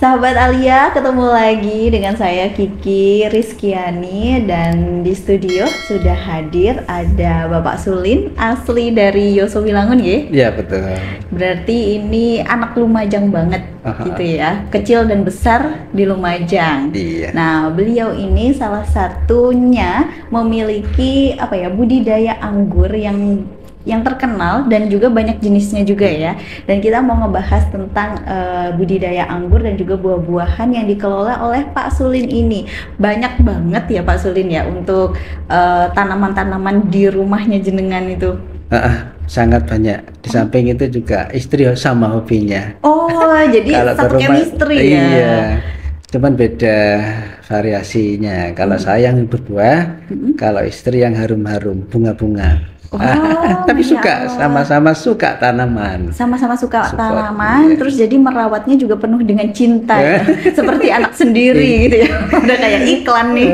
Sahabat Alia, ketemu lagi dengan saya Kiki Rizkiani dan di studio sudah hadir ada Bapak Sulin asli dari Yosowilangun ya? Iya betul. Berarti ini anak Lumajang banget gitu ya, kecil dan besar di Lumajang. Iya. Nah, beliau ini salah satunya memiliki apa ya, budidaya anggur yang terkenal dan juga banyak jenisnya juga ya. Dan kita mau ngebahas tentang budidaya anggur dan juga buah-buahan yang dikelola oleh Pak Sulin ini. Banyak banget ya Pak Sulin ya untuk tanaman-tanaman di rumahnya jenengan itu. Sangat banyak. Di samping itu juga istri sama hobinya. Oh, jadi satu chemistry ya. Iya. Cuman beda variasinya. Kalau saya yang berbuah, kalau istri yang harum-harum, bunga-bunga. Oh, tapi suka, sama-sama suka tanaman. Sama-sama suka tanaman, iya. Terus jadi merawatnya juga penuh dengan cinta ya. Seperti anak sendiri gitu ya. Udah kayak iklan nih.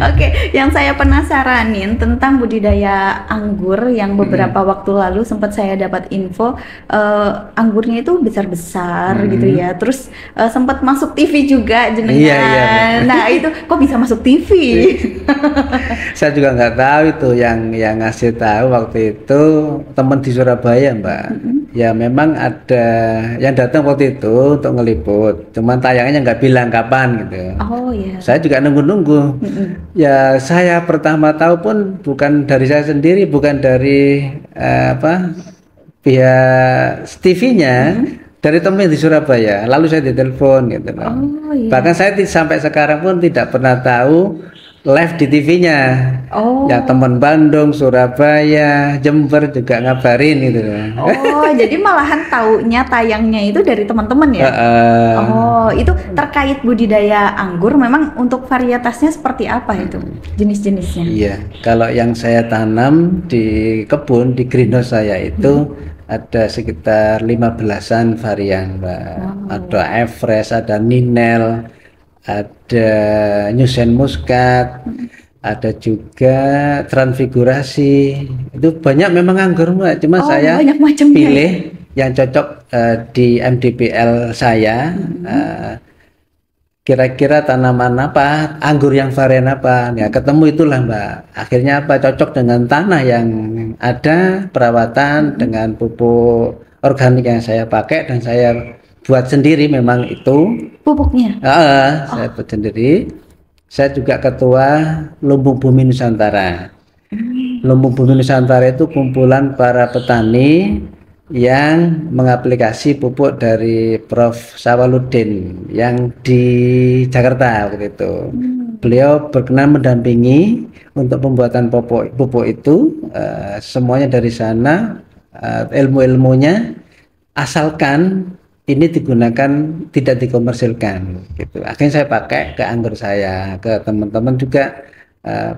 Oke, yang saya penasaranin tentang budidaya anggur yang beberapa waktu lalu sempat saya dapat info anggurnya itu besar-besar gitu ya. Terus sempat masuk TV juga jenengan. Iya. Nah, itu kok bisa masuk TV? Saya juga nggak tahu itu yang ngasih tahu waktu itu teman di Surabaya, Mbak. Ya memang ada yang datang waktu itu untuk ngeliput, cuman tayangnya nggak bilang kapan gitu. Oh iya. Saya juga nunggu-nunggu. Ya saya pertama tahu pun bukan dari saya sendiri, bukan dari pihak TV-nya. Dari teman di Surabaya, lalu saya ditelepon gitu. Oh, iya. Bahkan saya sampai sekarang pun tidak pernah tahu live di TV-nya. Oh. Ya teman Bandung, Surabaya, Jember juga ngabarin gitu. Oh, jadi malahan taunya tayangnya itu dari teman-teman ya? Oh, itu terkait budidaya anggur, memang untuk varietasnya seperti apa itu? Jenis-jenisnya? Iya, kalau yang saya tanam di kebun, di greenhouse saya itu ada sekitar 15-an varian, Mbak. Wow. Ada Everest, ada Ninel, ada Nyusen Muscat, ada juga Transfigurasi. Itu banyak memang anggur, Mbak. Cuma saya pilih yang cocok di MDPL saya. Kira-kira tanaman apa, anggur yang varian apa, ya ketemu itulah, Mbak. Akhirnya apa, cocok dengan tanah yang ada, perawatan dengan pupuk organik yang saya pakai dan saya buat sendiri memang itu. Pupuknya? Saya buat sendiri. Saya juga ketua Lumbung Bumi Nusantara. Lumbung Bumi Nusantara itu kumpulan para petani yang mengaplikasi pupuk dari Prof. Sawaludin yang di Jakarta waktu itu. Beliau berkenan mendampingi untuk pembuatan pupuk itu, semuanya dari sana, ilmu-ilmunya, asalkan ini digunakan tidak dikomersilkan gitu. Akhirnya saya pakai ke anggur saya, ke teman-teman juga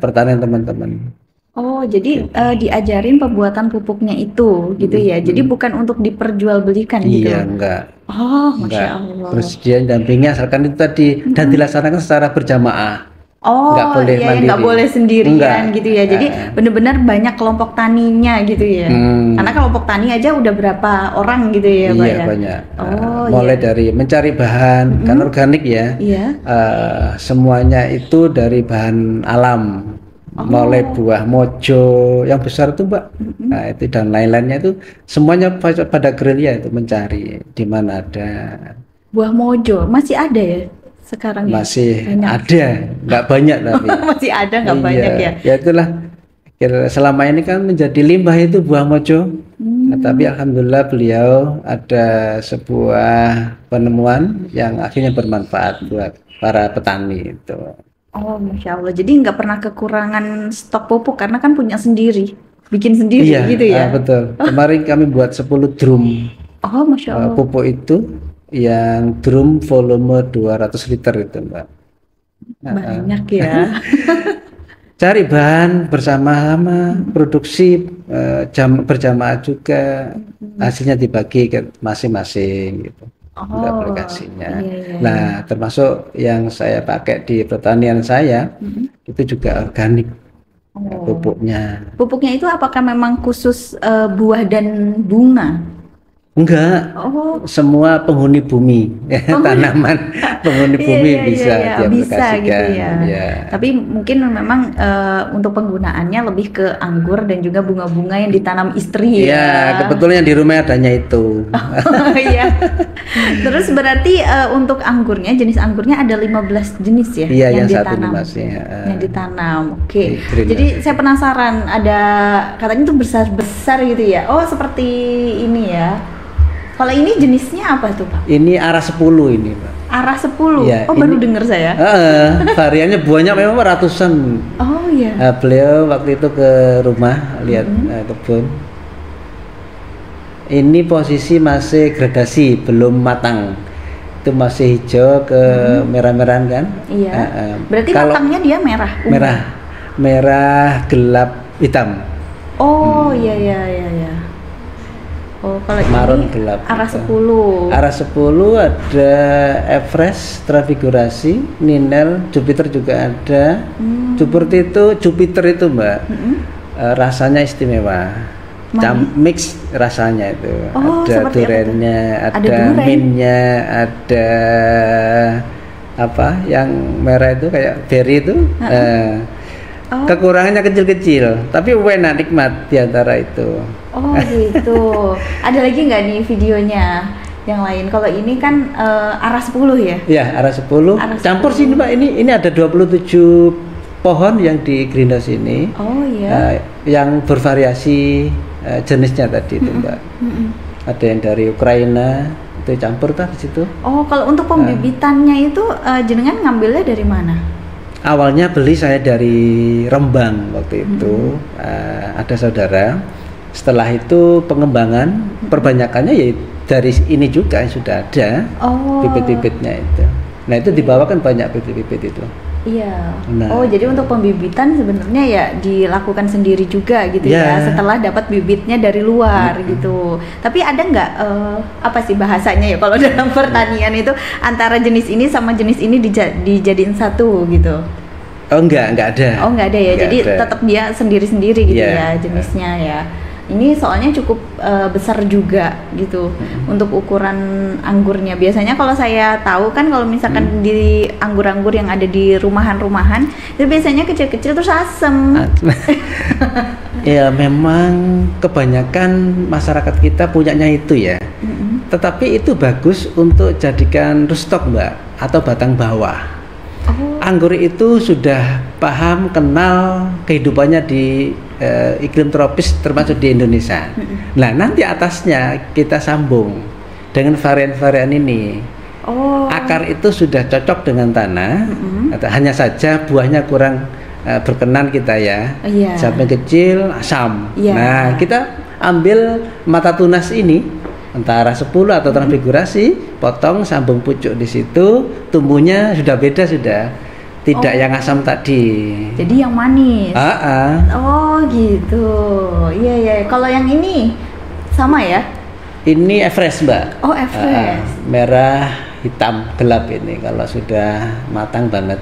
pertanian teman-teman. Oh, jadi diajarin pembuatan pupuknya itu gitu ya. Jadi bukan untuk diperjualbelikan gitu. Iya, enggak. Oh, Masya Allah. Bersedia dampingnya asalkan itu tadi dan dilaksanakan secara berjamaah. Oh, nggak boleh sendirian gitu ya. Jadi benar-benar banyak kelompok taninya gitu ya. Karena kelompok tani aja udah berapa orang gitu ya, Pak? Iya, banyak. Mulai dari mencari bahan, kan organik ya. Iya. Semuanya itu dari bahan alam. Mulai buah mojo yang besar itu, Mbak. Nah, itu dan lain-lainnya itu semuanya pada gerilya itu mencari di mana ada. Buah mojo masih ada ya sekarang? Masih ada, nggak banyak tapi. Masih ada, nggak banyak ya. Ya itulah. Selama ini kan menjadi limbah itu buah mojo. Nah, tapi alhamdulillah beliau ada sebuah penemuan yang akhirnya bermanfaat buat para petani itu. Oh, Masya Allah. Jadi nggak pernah kekurangan stok pupuk karena kan punya sendiri, bikin sendiri gitu ya? Betul. Kemarin kami buat 10 drum. Oh, Masya Allah. Pupuk itu yang drum volume 200 liter itu, Mbak. Banyak ya. Cari bahan bersama-sama, produksi berjamaah juga, hasilnya dibagi ke masing-masing gitu. Aplikasinya. Iya. Nah, termasuk yang saya pakai di pertanian saya itu juga organik. Pupuknya. Pupuknya itu apakah memang khusus buah dan bunga? Enggak, Oh, semua penghuni bumi, tanaman penghuni bumi bisa bisa gitu diaplikasikan. ya. Ya. Tapi mungkin memang untuk penggunaannya lebih ke anggur dan juga bunga-bunga yang ditanam istri Ya, ya. kebetulan yang di rumah adanya itu. Iya. Terus berarti untuk anggurnya, jenis anggurnya ada 15 jenis ya Iya, yang satu ditanam. ini masih. Yang ditanam. Oke. Di green Jadi house. saya penasaran, ada katanya itu besar-besar gitu ya. Oh, seperti ini ya. Kalau ini jenisnya apa tuh, Pak? Ini arah 10 ini, Pak. Arah 10. Iya, Oh, baru ini- dengar saya. Variannya buahnya memang ratusan. Oh iya. Beliau waktu itu ke rumah lihat kebun. Ini posisi masih gradasi, belum matang. Itu masih hijau ke merah-merahan kan? Iya. Berarti kalau matangnya dia merah. ungu. merah gelap hitam. Oh iya iya iya iya. Oh, kalau Marun ini gelap. arah gitu. 10. Arah 10 ada Everest, Transfigurasi, Ninel, Jupiter juga ada. Jupiter itu Mbak, rasanya istimewa. Mix rasanya itu. Oh, ada seperti apa tuh? durennya, Ada ada duren? mintnya, ada apa yang merah itu kayak berry itu. Oh. Kekurangannya kecil-kecil, tapi enak nikmat di antara itu. Oh gitu. Ada lagi nggak nih videonya yang lain? Kalau ini kan arah 10 ya? Ya, arah 10. Arah Campur 10. sini Pak, ini ada 27 pohon yang di greenhouse ini. Oh iya. Yang bervariasi jenisnya tadi itu Mbak. Ada yang dari Ukraina, itu campur di situ. Oh, kalau untuk pembibitannya itu jenengan ngambilnya dari mana? Awalnya beli saya dari Rembang waktu itu, ada saudara. Setelah itu pengembangan, perbanyakannya ya dari ini juga sudah ada Oh. bibit-bibitnya itu. Nah itu dibawakan banyak bibit-bibit itu. Iya. Nah. Oh, jadi untuk pembibitan sebenarnya ya dilakukan sendiri juga gitu ya, Ya. setelah dapat bibitnya dari luar gitu. Tapi ada nggak apa sih bahasanya ya kalau dalam pertanian itu antara jenis ini sama jenis ini dijadiin satu gitu? Oh enggak ada. Oh, nggak ada ya. Nggak Jadi ada. tetap dia sendiri-sendiri gitu Iya. ya jenisnya ya. Ini soalnya cukup besar juga gitu untuk ukuran anggurnya. Biasanya kalau saya tahu kan kalau misalkan di anggur-anggur yang ada di rumahan-rumahan itu biasanya kecil-kecil terus asem. Ya memang kebanyakan masyarakat kita punyanya itu ya. Tetapi itu bagus untuk jadikan rootstock Mbak atau batang bawah. Oh. Anggur itu sudah paham, kenal kehidupannya di iklim tropis termasuk di Indonesia. Nah nanti atasnya kita sambung dengan varian-varian ini. Oh. Akar itu sudah cocok dengan tanah, hanya saja buahnya kurang berkenan kita ya. Iya. Sampai kecil, asam. Iya. Nah kita ambil mata tunas ini antara 10 atau transfigurasi, potong sambung pucuk di situ, tumbuhnya sudah beda sudah. Tidak yang asam tadi. Jadi yang manis. Oh, Oh gitu. Iya iya. Kalau yang ini sama ya? ini Everest Mbak. Oh Everest. Merah, hitam, gelap ini kalau sudah matang banget.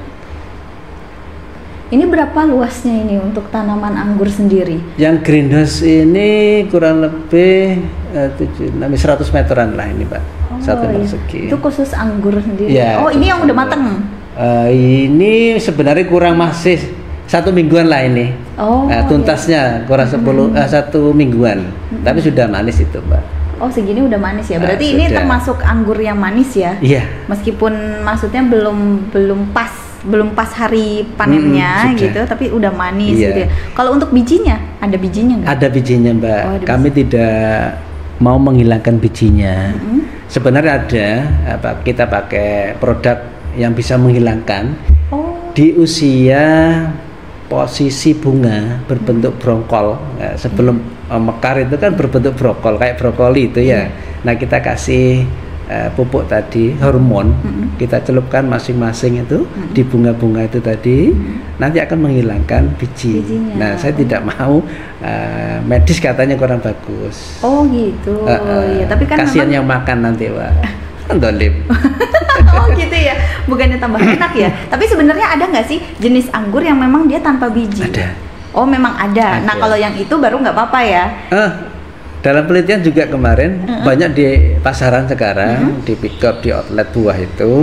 Ini berapa luasnya ini untuk tanaman anggur sendiri? Yang greenhouse ini kurang lebih 100 meteran lah ini Pak. Oh, 1 meter iya. persegi. Itu khusus anggur sendiri. Iya, Oh ini khusus yang udah anggur. mateng. Ini sebenarnya kurang masih 1 mingguan lah ini. Oh. Tuntasnya kurang 1 mingguan. Tapi sudah manis itu Mbak. Oh segini udah manis ya. Berarti ini Sudah. termasuk anggur yang manis ya? Iya. Meskipun maksudnya belum pas hari panennya sudah. gitu, tapi udah manis Iya. gitu ya. Kalau untuk bijinya, ada bijinya nggak? Ada bijinya Mbak. Oh, ada Kami tidak mau menghilangkan bijinya. Mm-mm. Sebenarnya ada kita pakai produk yang bisa menghilangkan Oh. di usia posisi bunga berbentuk brongkol. Nah, sebelum mekar itu kan berbentuk brokol kayak brokoli itu ya. Nah kita kasih pupuk tadi hormon, kita celupkan masing-masing itu di bunga-bunga itu tadi, nanti akan menghilangkan biji. Bijinya. Nah saya tidak mau medis katanya kurang bagus. Oh gitu. Iya, tapi kan Kasihan memang yang makan nanti Pak. Dolim. oh gitu ya. Bukannya tambah enak ya. Tapi sebenarnya ada nggak sih jenis anggur yang memang dia tanpa biji? Ada. Oh memang ada. Nah Ada. kalau yang itu baru nggak apa-apa ya. Dalam penelitian juga kemarin banyak di pasaran sekarang di pick up di outlet buah itu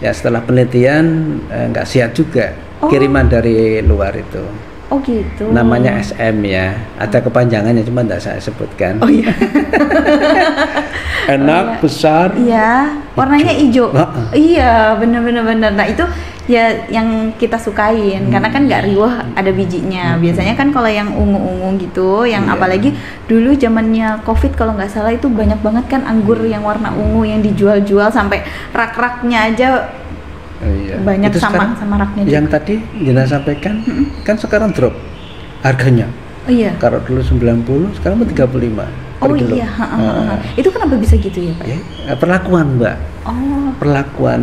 ya setelah penelitian nggak sehat juga kiriman dari luar itu. Oh gitu. Namanya SM ya, ada kepanjangannya cuma nggak saya sebutkan. Oh iya. Enak, besar. Iya, warnanya hijau. Iya, benar. Nah itu ya yang kita sukain karena kan nggak riuh, ada bijinya. Biasanya kan kalau yang ungu-ungu gitu, yang apalagi dulu zamannya COVID kalau nggak salah itu banyak banget kan anggur yang warna ungu yang dijual-jual sampai rak-raknya aja. Banyak itu sama raknya juga. Yang tadi Jena sampaikan kan sekarang drop harganya. Oh iya. Kalau dulu 90, sekarang 35 per kilo. Iya. Itu kenapa bisa gitu ya, Pak? Ya, perlakuan, Mbak. Perlakuan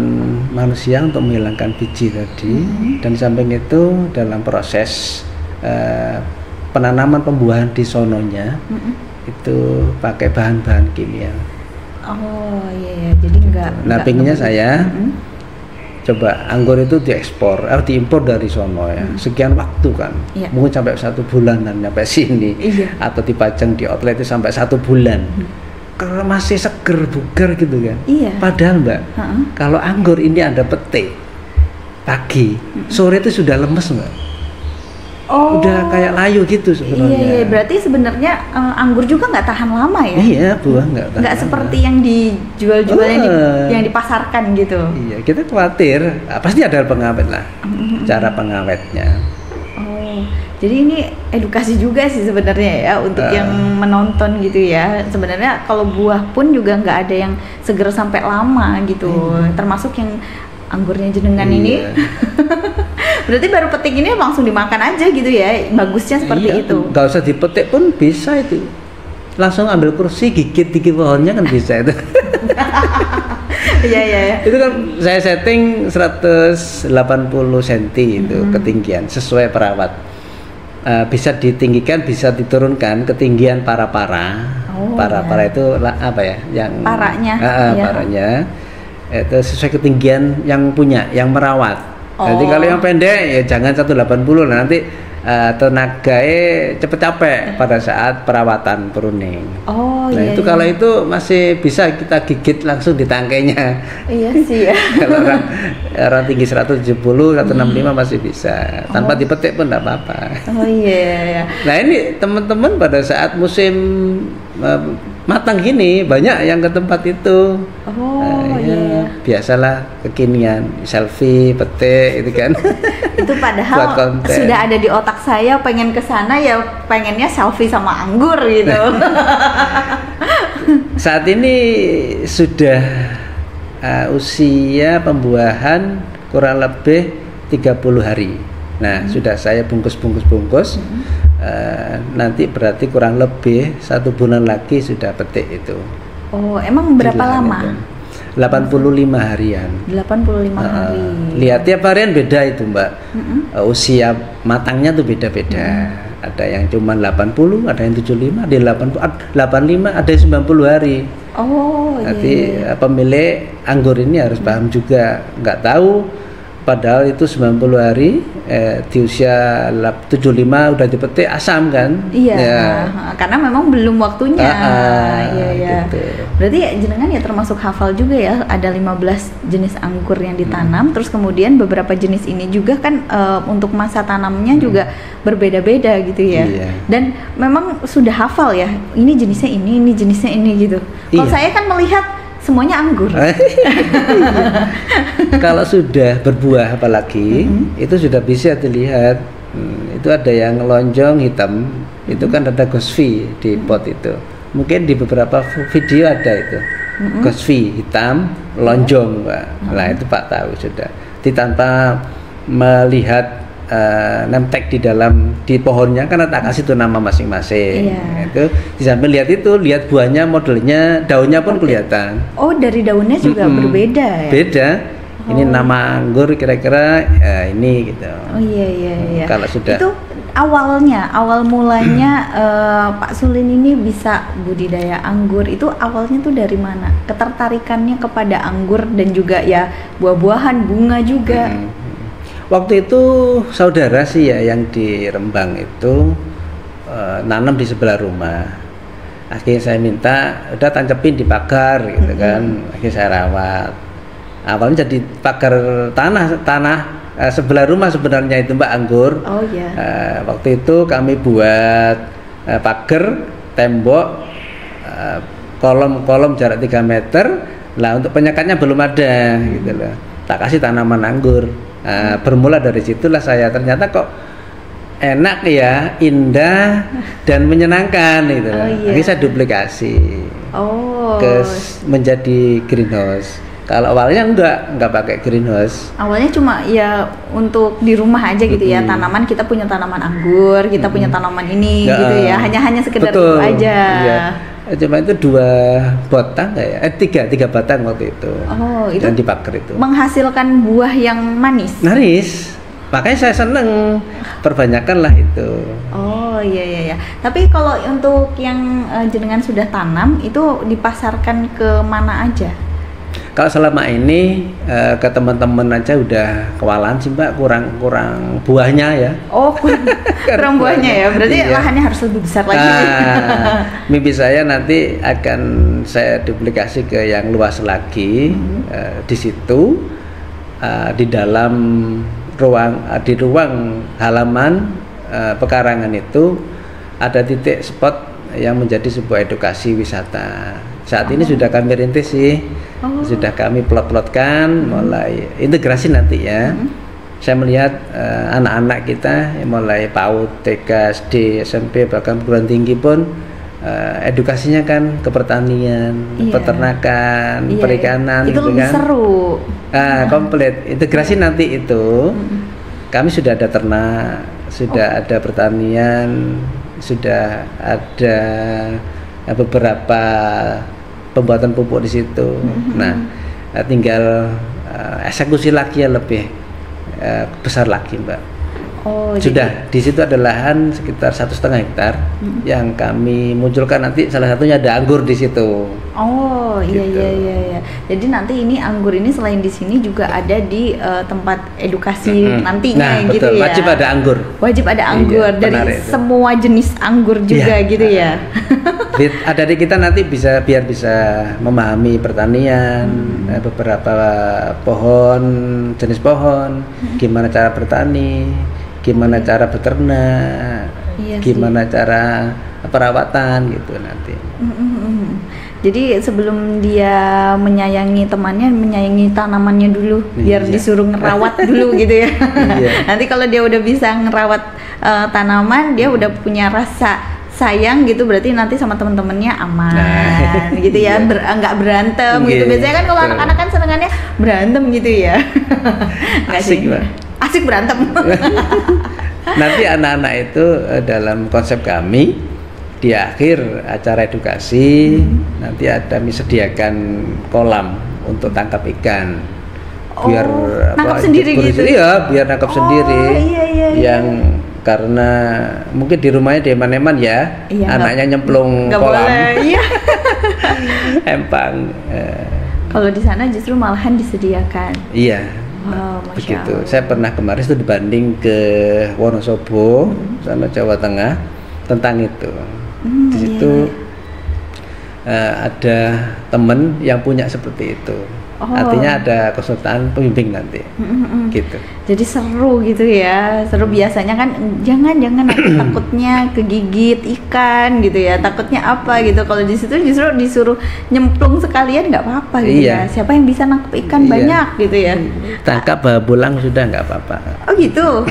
manusia untuk menghilangkan biji tadi, dan samping itu dalam proses penanaman pembuahan di sononya itu pakai bahan-bahan kimia. Oh iya, jadi enggak. Nah, pinginnya saya coba anggur itu diekspor, diimpor dari sono ya, sekian waktu kan, mungkin sampai 1 bulanan sampai sini, atau dipajang di outlet itu sampai 1 bulan. Kalau masih seger, bugar gitu kan. Padahal Mbak, kalau anggur ini Anda petik pagi, sore itu sudah lemes Mbak. Udah kayak layu gitu sebenarnya. Iya, berarti sebenarnya anggur juga nggak tahan lama ya? Iya, buah nggak tahan. Nggak seperti yang dijual-jual yang dipasarkan gitu. Iya, kita khawatir. Pasti ada pengawet lah, cara pengawetnya. Jadi ini edukasi juga sih sebenarnya ya untuk yang menonton gitu ya. Sebenarnya kalau buah pun juga nggak ada yang seger sampai lama gitu. Termasuk yang anggurnya jenengan ini. Berarti baru petik ini langsung dimakan aja gitu ya, bagusnya seperti itu. Gak usah dipetik pun bisa itu, langsung ambil kursi gigit pohonnya kan bisa itu. Iya. Itu kan saya setting 180 cm itu ketinggian sesuai perawat. Bisa ditinggikan, bisa diturunkan ketinggian para-para. Para-para itu apa ya? Yang paranya. Paranya itu sesuai ketinggian yang punya, yang merawat. Jadi kalau yang pendek ya jangan 180 lah, nanti tenaganya cepet capek pada saat perawatan pruning. Itu kalau itu masih bisa kita gigit langsung di tangkainya. Iya sih ya. Kalau orang tinggi 170, 165 masih bisa, tanpa dipetik pun tidak apa-apa. Iya. Nah ini teman-teman pada saat musim matang gini banyak yang ke tempat itu. Biasalah kekinian selfie petik itu kan. Itu padahal sudah ada di otak saya pengen ke sana ya, pengennya selfie sama anggur gitu. Saat ini sudah usia pembuahan kurang lebih 30 hari. Nah, sudah saya bungkus. Nanti berarti kurang lebih 1 bulan lagi sudah petik itu. Emang berapa lama? Itu. 85 harian. 85 hari. Lihat tiap harian beda itu Mbak. Usia matangnya tuh beda-beda. Ada yang cuma 80, ada yang 75, ada yang 85, ada yang 90 hari. Jadi pemilik anggur ini harus paham juga, nggak tahu padahal itu 90 hari di usia 75 udah dipetik asam kan. Karena memang belum waktunya. Gitu. Berarti jenengan ya termasuk hafal juga ya, ada 15 jenis anggur yang ditanam. Terus kemudian beberapa jenis ini juga kan untuk masa tanamnya juga berbeda-beda gitu ya. Dan memang sudah hafal ya, ini jenisnya ini jenisnya ini gitu. Kalau saya kan melihat semuanya anggur. Kalau sudah berbuah apalagi itu sudah bisa dilihat. Itu ada yang lonjong hitam, itu kan ada gosvi di pot itu. Mungkin di beberapa video ada itu. Gosvi hitam lonjong, Pak. Nah, itu Pak tahu sudah. Tanpa melihat nemtek di pohonnya kan tak kasih tuh nama masing-masing. Itu sambil lihat buahnya, modelnya, daunnya pun kelihatan. Dari daunnya juga berbeda ya. Beda. Ini nama anggur kira-kira ini gitu. Iya. Kalau sudah itu awal mulanya Pak Sulin ini bisa budidaya anggur itu awalnya tuh dari mana? Ketertarikannya kepada anggur dan juga ya buah-buahan, bunga juga. Waktu itu saudara sih ya yang di Rembang itu nanam di sebelah rumah. Akhirnya saya minta udah tancepin di pagar gitu kan. Akhirnya saya rawat. Awalnya jadi pagar tanah sebelah rumah sebenarnya itu Mbak Anggur. Oh iya. Waktu itu kami buat pagar, tembok, kolom jarak 3 meter. Lah untuk penyekatnya belum ada gitu loh. Tak kasih tanaman anggur. Bermula dari situlah saya ternyata kok enak ya, indah dan menyenangkan gitu. Akhirnya saya duplikasi menjadi greenhouse. Kalau awalnya enggak pakai greenhouse. Awalnya cuma ya untuk di rumah aja gitu ya, tanaman, kita punya tanaman anggur, kita punya tanaman ini gitu ya, hanya sekedar itu aja. Iya. Cuma itu 2 batang kayak 3 batang waktu itu. Oh, itu dan di pagar itu menghasilkan buah yang manis. Makanya saya seneng, perbanyakkanlah itu. Oh iya. Tapi kalau untuk yang jenengan sudah tanam itu dipasarkan ke mana aja? Kalau selama ini ke teman-teman aja udah kewalahan sih Mbak, kurang buahnya ya. Oh, kurang buahnya ya. Berarti lahannya harus lebih besar lagi. Mimpi saya nanti akan saya duplikasi ke yang luas lagi. Di situ di dalam ruang halaman pekarangan itu ada titik spot yang menjadi sebuah edukasi wisata. Saat ini sudah kami rintis sih, sudah kami plot-plotkan, mulai integrasi nanti ya. Saya melihat anak-anak kita mulai PAUD, TK, SD, SMP, bahkan perguruan tinggi pun edukasinya kan ke pertanian, peternakan, perikanan, itu lebih kan seru. Komplit integrasi nanti itu kami sudah ada ternak, sudah ada pertanian, sudah ada beberapa pembuatan pupuk di situ. Nah, tinggal eksekusi lagi yang lebih besar lagi, Mbak. Sudah di situ ada lahan sekitar 1,5 hektar yang kami munculkan, nanti salah satunya ada anggur di situ. Oh gitu. Iya. Jadi nanti ini anggur ini selain di sini juga ada di tempat edukasi nantinya gitu betul. Ya. Wajib ada anggur. Wajib ada anggur dari semua jenis anggur juga gitu ya. Ada di kita nanti biar bisa memahami pertanian, beberapa pohon, jenis pohon, gimana cara bertani, gimana cara beternak, gimana cara perawatan gitu nanti. Jadi sebelum dia menyayangi temannya, menyayangi tanamannya dulu, biar disuruh ngerawat dulu gitu ya. Nanti kalau dia udah bisa ngerawat tanaman, dia udah punya rasa sayang gitu, berarti nanti sama temen-temennya aman gitu ya, nggak berantem gitu. Biasanya kan kalau anak-anak kan senengannya berantem gitu ya. Asik berantem. Nanti anak-anak itu dalam konsep kami di akhir acara edukasi nanti ada disediakan kolam untuk tangkap ikan, biar nangkap sendiri gitu. Iya, biar nangkap sendiri. Yang karena mungkin di rumahnya deman-eman ya, anaknya nyemplung kolam. Empang. Kalau di sana justru malahan disediakan. Iya. Begitu. Saya pernah kemarin itu dibanding ke Wonosobo, sana Jawa Tengah, tentang itu. Di situ ada temen yang punya seperti itu. Artinya ada konsultan pembimbing nanti. Gitu. Jadi seru gitu ya. Seru, biasanya kan jangan takutnya kegigit ikan gitu ya. Takutnya apa gitu. Kalau di situ justru disuruh nyemplung sekalian nggak apa-apa gitu ya. Siapa yang bisa nangkep ikan banyak gitu ya. Tangkap pulang sudah nggak apa-apa. Oh gitu.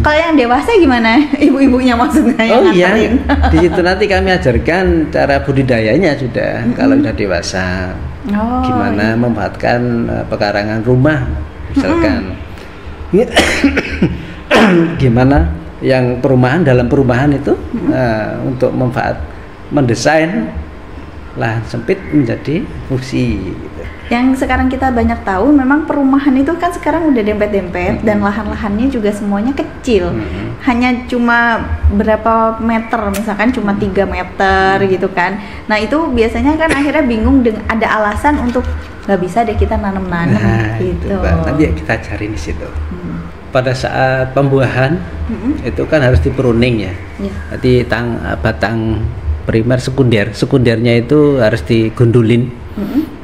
Kalau yang dewasa gimana? Ibu-ibunya maksudnya yang nganterin. Di situ nanti kami ajarkan cara budidayanya sudah kalau sudah dewasa. Gimana memanfaatkan pekarangan rumah misalkan. Gimana yang dalam perumahan itu untuk manfaat mendesain lahan sempit menjadi fungsi gitu. Yang sekarang kita banyak tahu memang perumahan itu kan sekarang udah dempet-dempet dan lahan-lahannya juga semuanya kecil. Hanya cuma berapa meter, misalkan cuma 3 meter gitu kan. Nah itu biasanya kan akhirnya bingung dengan ada alasan untuk nggak bisa deh kita nanam-nanam gitu. Nanti kita cari di situ. Pada saat pembuahan itu kan harus dipruning ya. Nanti batang primer, sekunder. Sekundernya itu harus digundulin.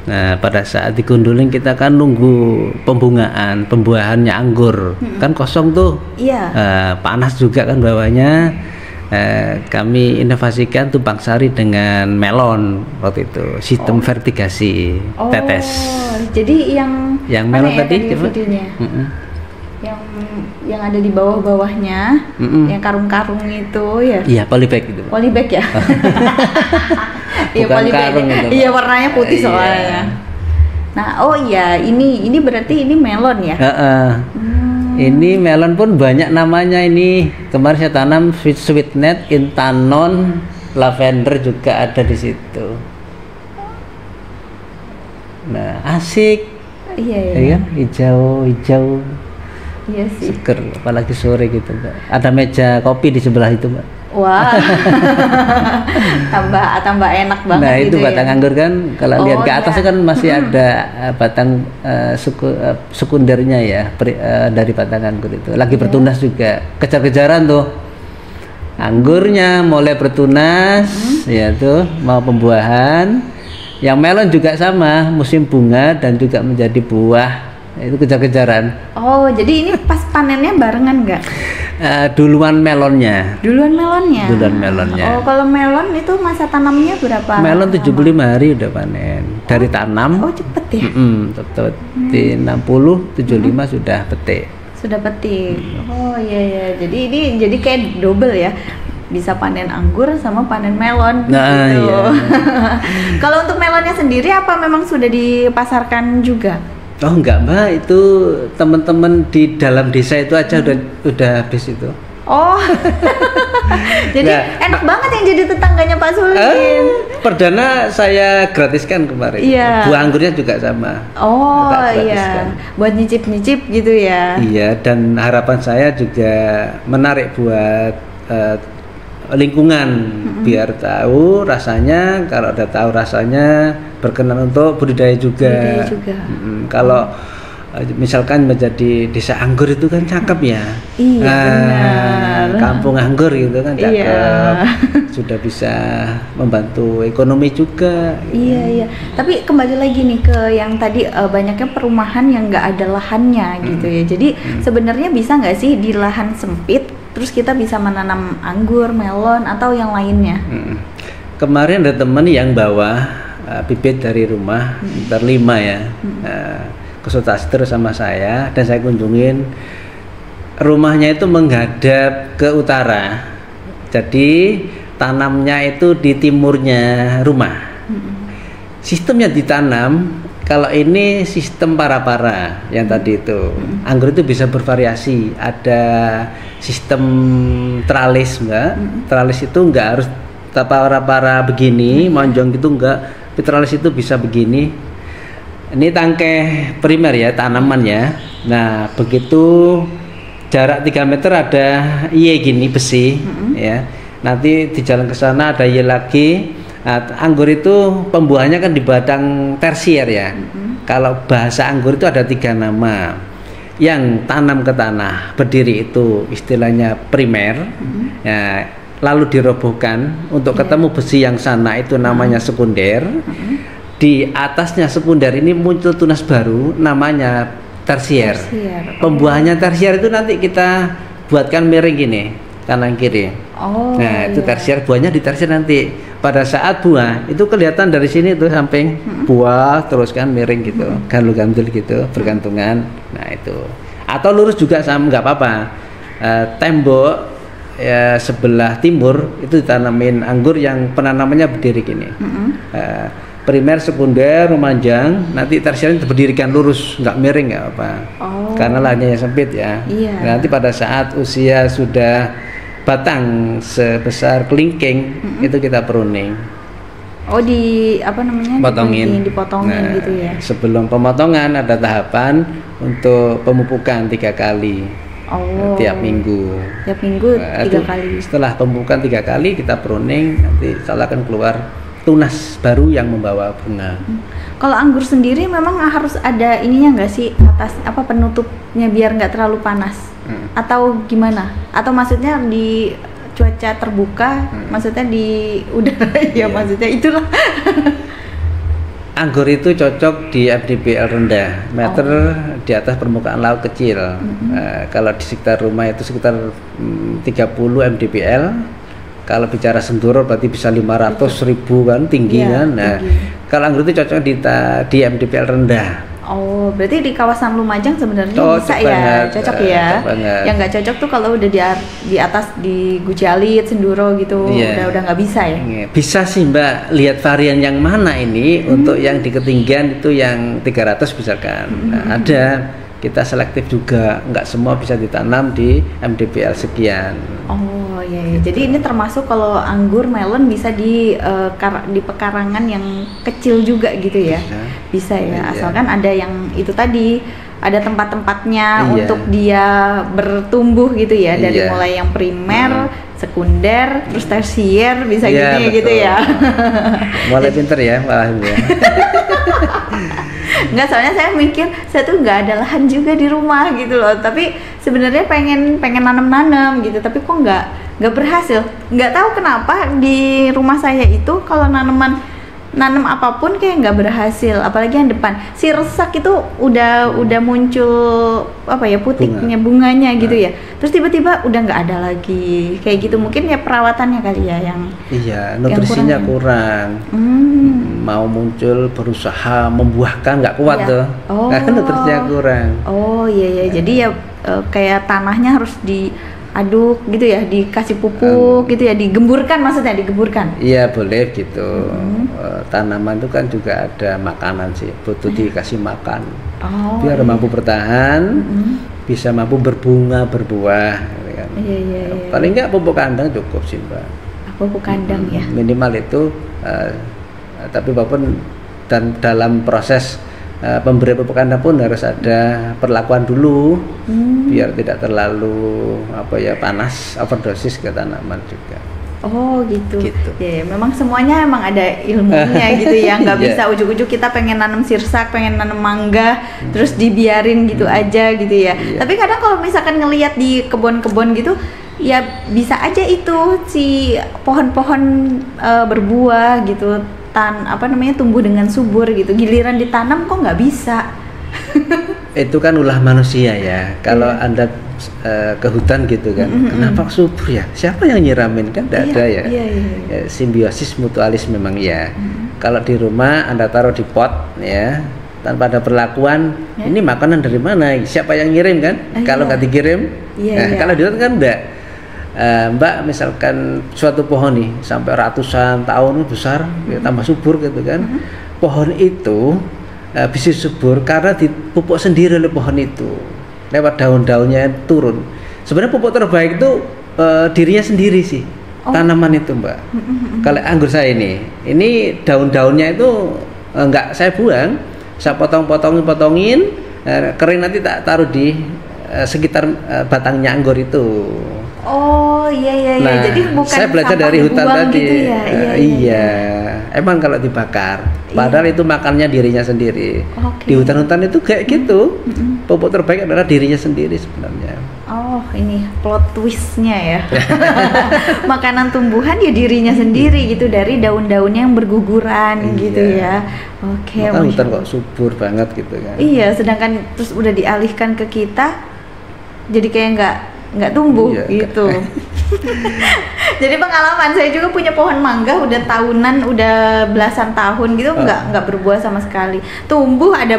Nah, pada saat digundulin kita kan nunggu pembungaan, pembuahannya anggur. Kan kosong tuh. Iya. Panas juga kan bawahnya. Kami inovasikan tumpang sari dengan melon waktu itu, sistem vertigasi tetes. Jadi yang melon ya, tadi coba. Yang ada di bawah-bawahnya, yang karung-karung itu ya. Iya, polybag itu. Polybag ya. Iya, polybag. Iya, warnanya putih soalnya. Nah, ini berarti ini melon ya. Ini melon pun banyak namanya ini. Kemarin saya tanam sweetnet, intanon, lavender juga ada di situ. Nah, asik. Iya. Hijau. Iya sih. Seger, apalagi sore gitu, Mbak. Ada meja kopi di sebelah itu, Mbak. Wah. tambah enak banget. Nah, itu gitu batang anggur kan, kalau lihat ke atas kan masih ada batang sekundernya ya, dari batang anggur itu. Lagi bertunas juga. Kejar-kejaran tuh. Anggurnya mulai bertunas, ya tuh, mau pembuahan. Yang melon juga sama, musim bunga dan juga menjadi buah. Itu kejar-kejaran. Oh, jadi ini pas panennya barengan nggak? Duluan melonnya. Oh, kalau melon itu masa tanamnya berapa? Melon 75 hari udah panen. Dari tanam. Oh, cepet ya? Cepet. Di 60, 75 sudah petik. Sudah petik. Oh iya. Jadi kayak double ya. Bisa panen anggur sama panen melon. Nah, gitu. Iya. Kalau untuk melonnya sendiri apa memang sudah dipasarkan juga? Oh enggak, Mbak, itu teman-teman di dalam desa itu aja udah habis itu. Oh. Jadi enak banget yang jadi tetangganya Pak Sulkin. Perdana saya gratiskan kemarin. Iya. Buah anggurnya juga sama. Oh iya. Buat nyicip-nyicip gitu ya. Iya, dan harapan saya juga menarik buat lingkungan biar tahu rasanya. Kalau udah tahu rasanya berkenan untuk budidaya juga. Kalau misalkan menjadi desa anggur itu kan cakep ya. Iya, benar. Kampung anggur gitu kan cakep. Iya. Sudah bisa membantu ekonomi juga. Iya. Tapi kembali lagi nih ke yang tadi banyaknya perumahan yang nggak ada lahannya gitu ya. Jadi sebenarnya bisa nggak sih di lahan sempit terus kita bisa menanam anggur, melon atau yang lainnya? Kemarin ada teman yang bawa bibit dari rumah berlima ya. Konsultasi terus sama saya dan saya kunjungin rumahnya itu menghadap ke utara, jadi tanamnya itu di timurnya rumah. Sistemnya ditanam, kalau ini sistem para-para yang tadi itu, anggur itu bisa bervariasi, ada sistem tralis, Mbak. Tralis itu enggak harus para-para begini, monjong gitu enggak, tralis itu bisa begini. Ini tangkai primer ya, tanaman ya. Nah, begitu jarak 3 meter ada gini besi ya. Nanti di jalan ke sana ada lagi. Nah, anggur itu pembuahannya kan di batang tersier ya. Kalau bahasa anggur itu ada 3 nama. Yang tanam ke tanah berdiri itu istilahnya primer. Ya, lalu dirobohkan untuk ketemu besi yang sana itu namanya sekunder. Di atasnya sekunder ini muncul tunas baru namanya tersier. Pembuahannya tersier itu nanti kita buatkan miring gini, kanan kiri. Nah, itu tersier, buahnya di tersier nanti. Pada saat buah itu kelihatan dari sini tuh samping buah terus kan miring gitu, gandul-gandul gitu, bergantungan. Nah, itu. Atau lurus juga sama nggak apa-apa. Tembok ya sebelah timur itu ditanamin anggur yang penanamannya berdiri gini. Primer, sekunder, memanjang, nanti tersier berdirikan lurus, nggak miring nggak apa, karena lahannya sempit ya. Nanti pada saat usia sudah batang sebesar kelingking itu kita pruning. Potongin. Dipotongin gitu ya. Sebelum pemotongan ada tahapan untuk pemupukan 3 kali. Tiap minggu. Tiap minggu 3 kali. Setelah pemupukan 3 kali kita pruning, nanti insya Allah akan keluar tunas baru yang membawa bunga. Kalau anggur sendiri memang harus ada ininya nggak sih, atas penutupnya biar nggak terlalu panas, atau gimana? Atau maksudnya di cuaca terbuka, maksudnya di udara ya, maksudnya itulah. Anggur itu cocok di MDPL rendah, meter di atas permukaan laut kecil. Kalau di sekitar rumah itu sekitar 30 mdpl. Kalau bicara Senduro berarti bisa 500.000 kan, tinggi kan. Nah, kalau anggur itu cocok di MDPL rendah. Oh, berarti di kawasan Lumajang sebenarnya bisa banget, ya, cocok ya. Yang nggak cocok tuh kalau udah di atas di Gujalit, Senduro gitu, udah nggak bisa ya. Bisa sih Mbak, lihat varian yang mana ini. Untuk yang di ketinggian itu yang 300 misalkan. Nah, ada kita selektif juga, nggak semua bisa ditanam di MDPL sekian. Oh iya, jadi ini termasuk kalau anggur melon bisa di pekarangan yang kecil juga gitu ya, bisa ya, asalkan ada yang itu tadi, ada tempat-tempatnya untuk dia bertumbuh gitu ya, dari mulai yang primer, sekunder, terus tersier, bisa gitu ya. Mulai pinter ya, malah ya. Enggak, soalnya saya mikir saya tuh nggak ada lahan juga di rumah gitu loh, tapi sebenarnya pengen nanam gitu, tapi kok nggak berhasil. Nggak tahu kenapa di rumah saya itu kalau nanam apapun kayak nggak berhasil, apalagi yang depan si resak itu udah muncul apa ya, putiknya, bunganya gitu ya, terus tiba-tiba udah nggak ada lagi kayak gitu. Mungkin ya perawatannya kali ya yang nutrisinya kurang. Mau muncul berusaha membuahkan nggak kuat tuh, karena nutrisinya kurang. Oh iya, jadi ya kayak tanahnya harus diaduk gitu ya, dikasih pupuk gitu ya, digemburkan, maksudnya digemburkan. Iya boleh gitu. Tanaman itu kan juga ada makanan sih, butuh dikasih makan biar mampu bertahan, bisa mampu berbunga berbuah gitu kan. Paling nggak pupuk kandang cukup sih Mbak. Pupuk kandang ya, minimal itu. Tapi walaupun dalam proses pemberian pupuk kandang pun harus ada perlakuan dulu, biar tidak terlalu panas, overdosis ke tanaman juga. Oh gitu. Ya, memang semuanya emang ada ilmunya gitu ya, nggak bisa ujuk-ujuk kita pengen nanam sirsak, pengen nanam mangga, terus dibiarin gitu aja gitu ya. Tapi kadang kalau misalkan ngelihat di kebun-kebun gitu, ya bisa aja itu si pohon-pohon berbuah gitu, tumbuh dengan subur gitu. Giliran ditanam kok nggak bisa. Itu kan ulah manusia ya. Kalau Anda ke hutan gitu kan, kenapa subur ya? Siapa yang nyiramin kan? Tidak ada ya. Ya. Simbiosis mutualis memang ya. Kalau di rumah Anda taruh di pot ya, tanpa ada perlakuan, ini makanan dari mana? Siapa yang ngirim kan? Kalau nggak dikirim, kalau di hutan kan enggak. Mbak misalkan suatu pohon nih sampai ratusan tahun besar, tambah subur gitu kan. Pohon itu bisa subur karena dipupuk sendiri oleh pohon itu, lewat daun-daunnya turun. Sebenarnya pupuk terbaik itu dirinya sendiri sih, tanaman itu Mbak. Kalau anggur saya ini daun-daunnya itu enggak saya buang, saya potongin, kering, nanti tak taruh di sekitar batangnya anggur itu. Oh iya, nah, jadi bukan saya belajar dari hutan tadi gitu ya? Iya. Emang kalau dibakar, padahal itu makannya dirinya sendiri. Di hutan-hutan itu kayak gitu. Pupuk terbaik adalah dirinya sendiri sebenarnya. Oh, ini plot twistnya ya. Makanan tumbuhan ya dirinya sendiri gitu, dari daun-daunnya yang berguguran gitu ya. Oke. Maka hutan kok subur banget gitu kan. Iya, sedangkan terus udah dialihkan ke kita, jadi kayak nggak tumbuh gitu. Jadi pengalaman saya juga punya pohon mangga udah tahunan, udah belasan tahun gitu, nggak berbuah sama sekali. Tumbuh ada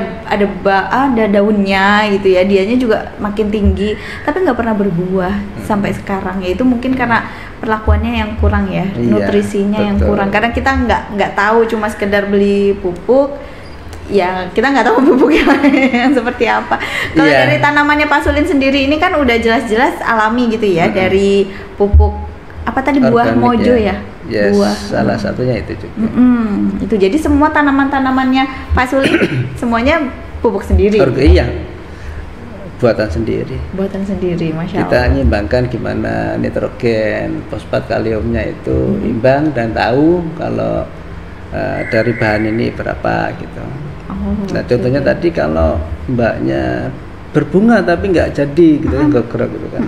daunnya gitu ya, dianya juga makin tinggi, tapi nggak pernah berbuah sampai sekarang. Ya itu mungkin karena perlakuannya yang kurang ya, nutrisinya yang kurang. Karena kita nggak tahu, cuma sekedar beli pupuk. Ya kita nggak tahu pupuknya yang seperti apa. Kalau dari tanamannya Pak Sulin sendiri ini kan udah jelas-jelas alami gitu ya, dari pupuk apa tadi, buah mojo ya? Buah salah satunya itu juga. Itu jadi semua tanaman-tanamannya Pak Sulin semuanya pupuk sendiri. Iya, buatan sendiri. Masya Allah. Kita nyimbangkan gimana nitrogen, fosfat, kaliumnya itu imbang, dan tahu kalau dari bahan ini berapa gitu. Nah contohnya tadi kalau mbaknya berbunga tapi nggak jadi gitu kan, gerak gitu kan.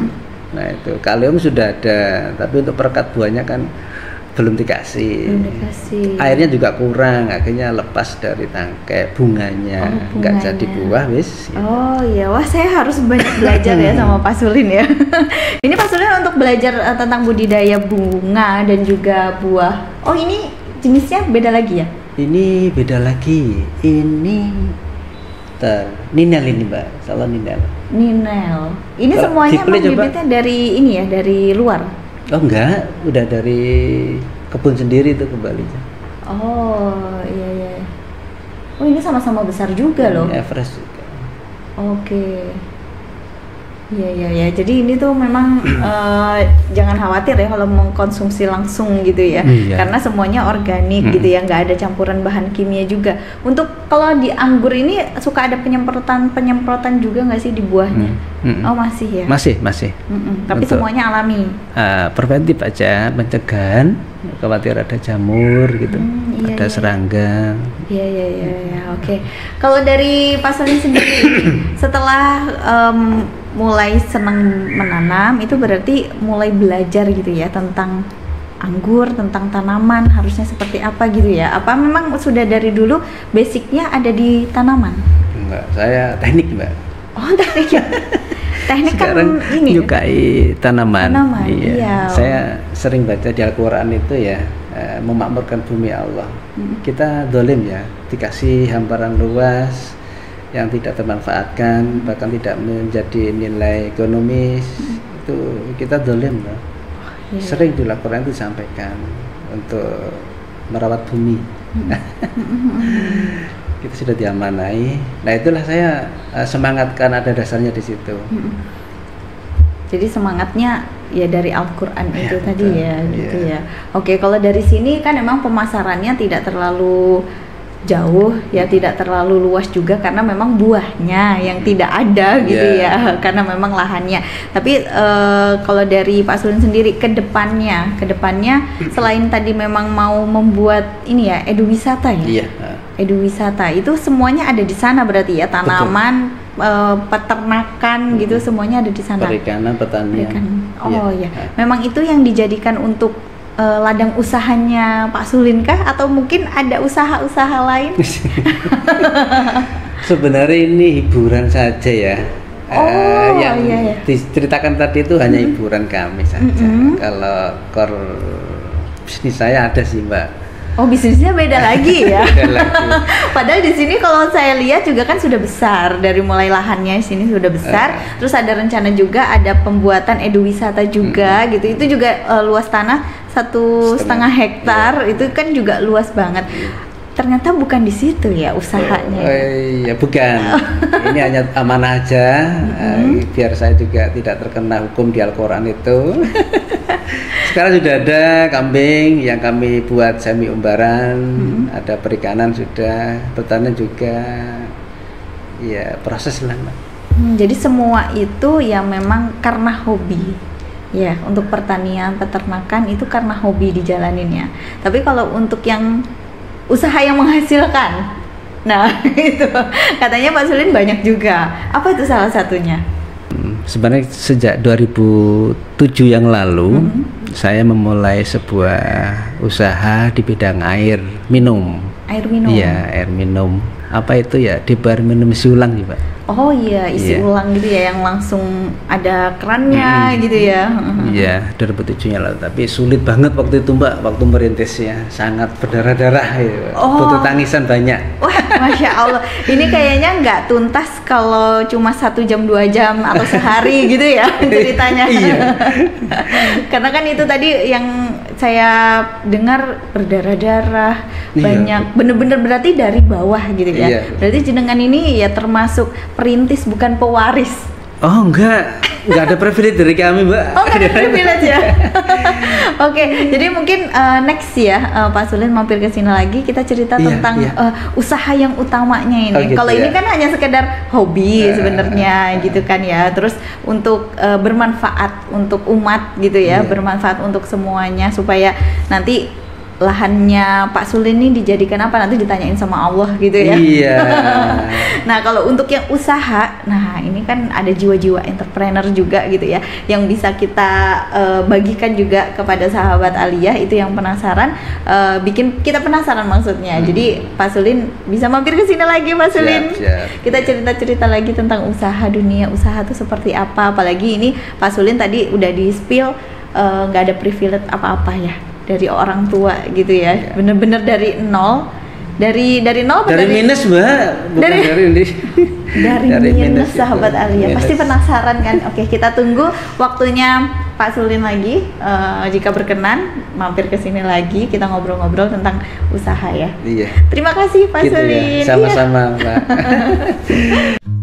Nah itu kalium sudah ada, tapi untuk perekat buahnya kan belum dikasih. Airnya juga kurang, akhirnya lepas dari tangkai bunganya, nggak jadi buah wis. Oh iya, wah saya harus banyak belajar ya sama Pak Sulin ya. Ini Pak Sulin untuk belajar tentang budidaya bunga dan juga buah. Oh ini jenisnya beda lagi ya? Ini beda lagi. Ini ninel ini Mbak, salah ninel. Ninel. Ini semuanya bibitnya dari ini ya, dari luar. Oh enggak, udah dari kebun sendiri itu kembalinya. Oh iya. Oh ini sama-sama besar juga loh. Everest juga. Oke. Iya. Jadi ini tuh memang jangan khawatir ya kalau mengkonsumsi langsung gitu ya, karena semuanya organik gitu ya, nggak ada campuran bahan kimia juga. Untuk kalau di anggur ini suka ada penyemprotan juga nggak sih di buahnya? Oh masih ya? Masih. Tapi semuanya alami. Preventif aja, pencegahan, khawatir ada jamur gitu, ada serangga. Iya. Oke. Kalau dari Pak Sulin sendiri, setelah mulai senang menanam itu berarti mulai belajar gitu ya tentang anggur, tentang tanaman harusnya seperti apa gitu ya. Apa memang sudah dari dulu basicnya ada di tanaman? Enggak, saya teknik Mbak. Oh teknik ya? Teknik sekarang kan ini menyukai tanaman. Iya. Saya sering baca di Al-Quran itu ya, memakmurkan bumi Allah. Kita dolim ya, dikasih hamparan luas yang tidak termanfaatkan, bahkan tidak menjadi nilai ekonomis, itu kita dolim loh. Sering di Al-Quran itu disampaikan untuk merawat bumi. Kita sudah diamanai. Nah itulah saya semangatkan, ada dasarnya di situ. Jadi semangatnya ya dari Al-Quran itu tadi ya, gitu ya. Oke, kalau dari sini kan emang pemasarannya tidak terlalu jauh ya, tidak terlalu luas juga karena memang buahnya yang tidak ada gitu ya, karena memang lahannya. Tapi kalau dari Pak Sulin sendiri kedepannya selain tadi memang mau membuat ini ya eduwisata ya, eduwisata itu semuanya ada di sana berarti ya, tanaman, peternakan gitu semuanya ada di sana. Perikanan, pertanian. Oh ya, memang itu yang dijadikan untuk ladang usahanya Pak Sulin kah, atau mungkin ada usaha-usaha lain? Sebenarnya ini hiburan saja ya. Yang diceritakan tadi itu hanya hiburan kami saja. Kalau bisnis saya ada sih Mbak. Oh bisnisnya beda lagi ya. Padahal di sini kalau saya lihat juga kan sudah besar, dari mulai lahannya sini sudah besar. Terus ada rencana juga ada pembuatan eduwisata juga gitu. Itu juga luas tanah 1,5 hektar, itu kan juga luas banget. Ternyata bukan di situ ya usahanya. Iya bukan. Ini hanya amanah aja, biar saya juga tidak terkena hukum di Al-Quran itu. Sekarang sudah ada kambing yang kami buat semi umbaran, ada perikanan sudah, pertanian juga, ya proses lah. Jadi semua itu ya memang karena hobi. Ya, untuk pertanian, peternakan itu karena hobi dijalaninnya. Tapi kalau untuk yang usaha yang menghasilkan, nah itu katanya Pak Sulin banyak juga. Apa itu salah satunya? Sebenarnya sejak 2007 yang lalu saya memulai sebuah usaha di bidang air minum. Air minum? Iya, air minum. Apa itu ya? Di bar minum isi ulang ya Pak. Oh iya, isi ulang gitu ya, yang langsung ada kerannya gitu ya. Iya, 2007-nya lalu. Tapi sulit banget waktu itu Mbak, waktu merintisnya. Sangat berdarah-darah ya. Butuh tangisan banyak. Wah, Masya Allah. Ini kayaknya nggak tuntas kalau cuma 1 jam, 2 jam atau sehari gitu ya ceritanya. Iya. Karena kan itu tadi yang saya dengar berdarah-darah, banyak, bener-bener berarti dari bawah gitu ya. Berarti jenengan ini ya termasuk perintis bukan pewaris. Oh enggak ada privilege dari kami Mbak. Oh enggak ada privilege ya. Oke, jadi mungkin next ya Pak Sulin mampir ke sini lagi, kita cerita tentang usaha yang utamanya ini. Gitu, kalau ini kan hanya sekedar hobi sebenarnya gitu kan ya. Terus untuk bermanfaat untuk umat gitu ya, bermanfaat untuk semuanya supaya nanti lahannya Pak Sulin ini dijadikan apa, nanti ditanyain sama Allah gitu ya. Iya. Nah kalau untuk yang usaha, nah ini kan ada jiwa-jiwa entrepreneur juga gitu ya, yang bisa kita bagikan juga kepada sahabat Aliyah itu yang penasaran, bikin kita penasaran maksudnya. Jadi Pak Sulin bisa mampir ke sini lagi, Pak Sulin. Siap. Kita cerita-cerita lagi tentang usaha, dunia usaha itu seperti apa. Apalagi ini Pak Sulin tadi udah di spill nggak ada privilege apa-apa ya dari orang tua gitu ya. Bener-bener dari nol, dari nol, dari minus Mbak, bukan dari ini. dari minus sahabat gitu. Aliyah. Pasti penasaran kan. Oke, kita tunggu waktunya Pak Sulin lagi, jika berkenan mampir ke sini lagi, kita ngobrol-ngobrol tentang usaha ya. Iya. Terima kasih Pak Gitu Sulin. ya. Sama-sama Mbak.